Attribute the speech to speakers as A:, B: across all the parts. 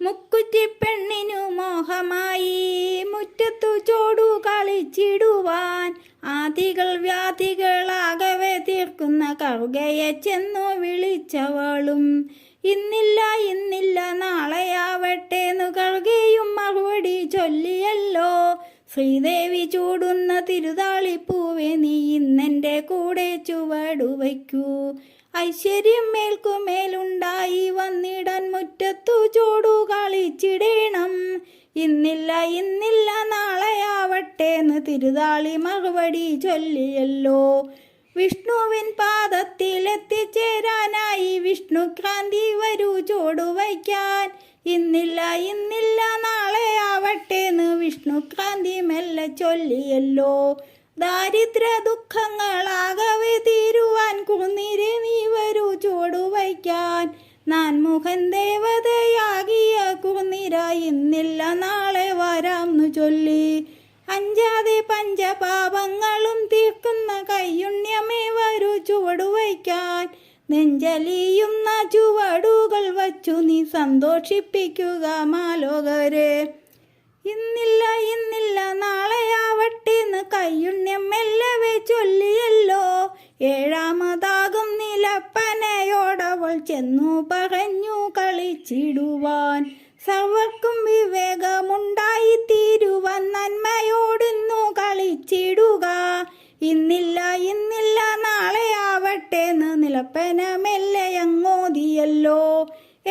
A: മുക്കുറ്റി പെണ്ണിനു മോഹമായി മുറ്റത്തു ചോടു കളിച്ചിടുവാൻ ആദികൾ വ്യാധികളാകവെ തീർക്കുന്ന കറുകയെ ചെന്നു വിളിച്ചവളും ഇന്നില്ല ഇന്നില്ല നാളെയാവട്ടേന്നു കറുകയും മറുപടി ചൊല്ലിയല്ലോ. ശ്രീദേവി ചൂടുന്ന തിരുതാളിപ്പൂവെ നീ ഇന്നെൻ്റെ കൂടെ ചുവടുവയ്ക്കൂ. ഐശ്വര്യം മേൽക്കുമേലുണ്ടായി വന്നിടാൻ മുറ്റത്തു ചോടു കളിച്ചിടേണം. ഇന്നില്ല ഇന്നില്ല നാളെയാവട്ടേന്ന് തിരുതാളി മറുപടി ചൊല്ലിയല്ലോ. വിഷ്ണുവിൻ പാദത്തിലെത്തിച്ചേരാനായി വിഷ്ണുക്രാന്തി വരൂ ചോടുവയ്ക്കാൻ. ഇന്നില്ല ഇന്നില്ല നാളെയാവട്ടേന്ന് വിഷ്ണുക്രാന്തി മെല്ലെ ചൊല്ലിയല്ലോ. ദാരിദ്ര്യ ദുഃഖങ്ങളാകവെ തീരുവാൻ കുറുനിരെ നീ വരൂ ചുവടുവയ്ക്കാൻ. നാൻമുഖൻ ദേവതയാകിയ കുറുനിര ഇന്നില്ല നാളെ വരാംന്നു ചൊല്ലി. അഞ്ചാതെ പഞ്ചപാപങ്ങളും തീർക്കുന്ന കയ്യുണ്യമേ വരൂ ചുവടുവയ്ക്കാൻ. നെഞ്ചലിയുന്ന ചുവടുകൾ വച്ചു നീ സന്തോഷിപ്പിക്കുക മാലോകരെ. ഇന്നില്ല ഇന്നില്ല നാളെയാവട്ടേന്ന് കയ്യുണ്യം മെല്ലവേ ചൊല്ലിയല്ലോ. ഏഴാമതാകും നിലപ്പനയോടവൾ ചെന്നു പറഞ്ഞു കളിച്ചിടുവാൻ. സർവർക്കും വിവേകമുണ്ടായിത്തീരുവാൻ നന്മയോടുന്നു കളിച്ചിടുക. ഇന്നില്ല ഇന്നില്ല നാളെയാവട്ടേന്ന് നിലപ്പന മെല്ലയങ്ങോതിയല്ലോ.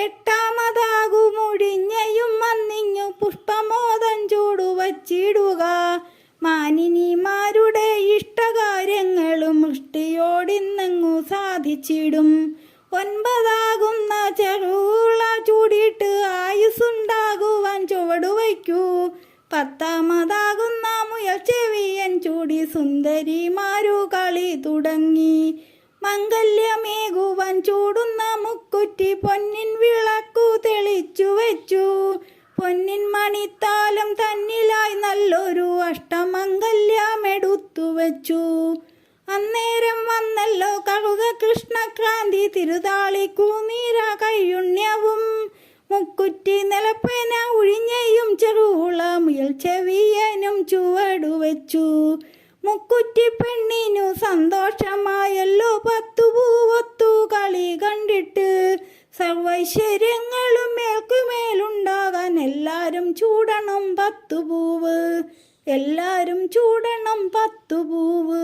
A: എട്ടാമതാകുമൊഴിഞ്ഞയും വന്നിങ്ങു പുഷ്പമോദം ചൂടുവച്ചിടുക. മാനിനിമാരുടെ ഇഷ്ടകാര്യങ്ങളും ഇഷ്ടിയോടിന്നങ്ങു സാധിച്ചിടും. ഒൻപതാകുന്ന ചെറുള ചൂടിയിട്ട് ആയുസ്സുണ്ടാകുവാൻ ചുവടുവയ്ക്കൂ. പത്താമതാകുന്ന മുയൽ ചെവിയൻ ചൂടി സുന്ദരിമാരു കളി തുടങ്ങി. മംഗല്യമേകുവാൻ ചൂടുന്ന മുക്കുറ്റി പൊന്നിൻ വിളക്കു തെളിച്ചു വെച്ചു. പൊന്നിൻ മണിത്താലം തന്നിലായി നല്ലൊരു അഷ്ടമംഗല്യമെടുത്തു വെച്ചു. അന്നേരം വന്നല്ലോ കറുക കൃഷ്ണക്രാന്തി തിരുതാളിക്കു നീര കയ്യുണ്യവും. മുക്കുറ്റി നിലപ്പന ഒഴിഞ്ഞയും ചെറുള മുയൽ ചെവിയനും ചുവടുവെച്ചു. മുക്കുറ്റി പെണ്ണിനു സന്തോഷമായല്ലോ പത്തു പൂവൊത്തു കളി കണ്ടിട്ട്. സർവൈശ്വര്യങ്ങളും മേൽക്കുമേലുണ്ടാകാൻ എല്ലാരും ചൂടണം പത്തു പൂവ്. എല്ലാരും ചൂടണം പത്തു പൂവ്.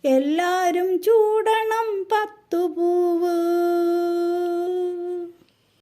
A: എല്ലാരും ചൂടണം പത്തു പൂവ്.